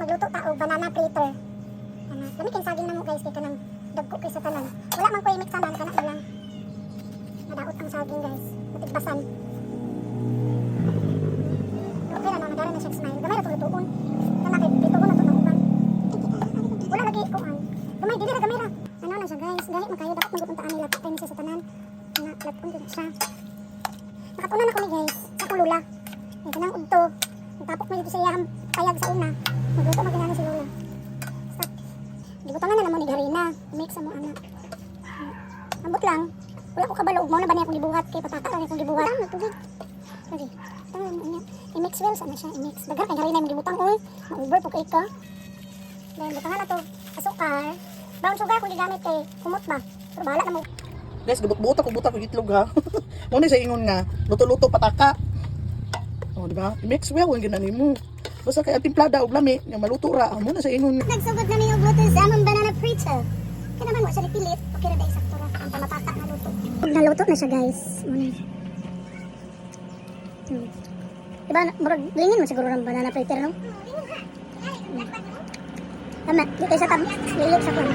magluto ta og banana fritter. Lami kay saging namo guys kay kanang dagko kay sa tanan. Wala man ko i-mix anan kana lang. Nadaot ang saging guys. Matigbasan. Okay na nagara na siya smile. Gamay ra to lutuon. Kana kay dito ko na to nang uban. Wala lagi ko an. Gamay dili ra gamay ra. Ano na siya guys. Dali man kayo dapat magutuntaan nila kay ni siya sa tanan. Na laton din siya. Nakatuna na ko ni guys. Sa kulula. Ay kanang udto. Tapok mo dito sa iyang payag sa una. Magluto maginana si Lola. Stop. Gibutangan na naman ni Garina. Mix mo anak. Ambot lang. Wala ko kabalo. Ug mao na ba niya akong gibuhat kay pataka lang akong gibuhat. Tama tubig. Lagi. Tama niya. I-mix well sana siya. I-mix. Dagar kay Garina imong gibutang oy. Ma-over po kay ka. Then butangan na to. Asukar. Brown sugar kung gigamit kay kumot ba. Pero bahala na mo. Guys, gibut-buta ko itlog ha. Muna sa ingon nga, luto-luto pataka. Oh, di ba? Mix well ang ginani mo. Basta kay timplada og lami, nga maluto ra. Muna sa ingon. Nagsugod na niyo luto sa among banana fritter. Kaya naman mo siya nipilit. Okay na dahil sakto ra. Ang pamatata na luto. Naluto na siya guys. Diba, murag lingin mo siguro ng banana fritter no? Tama, di tayo sa tab. Lilit sa kwan.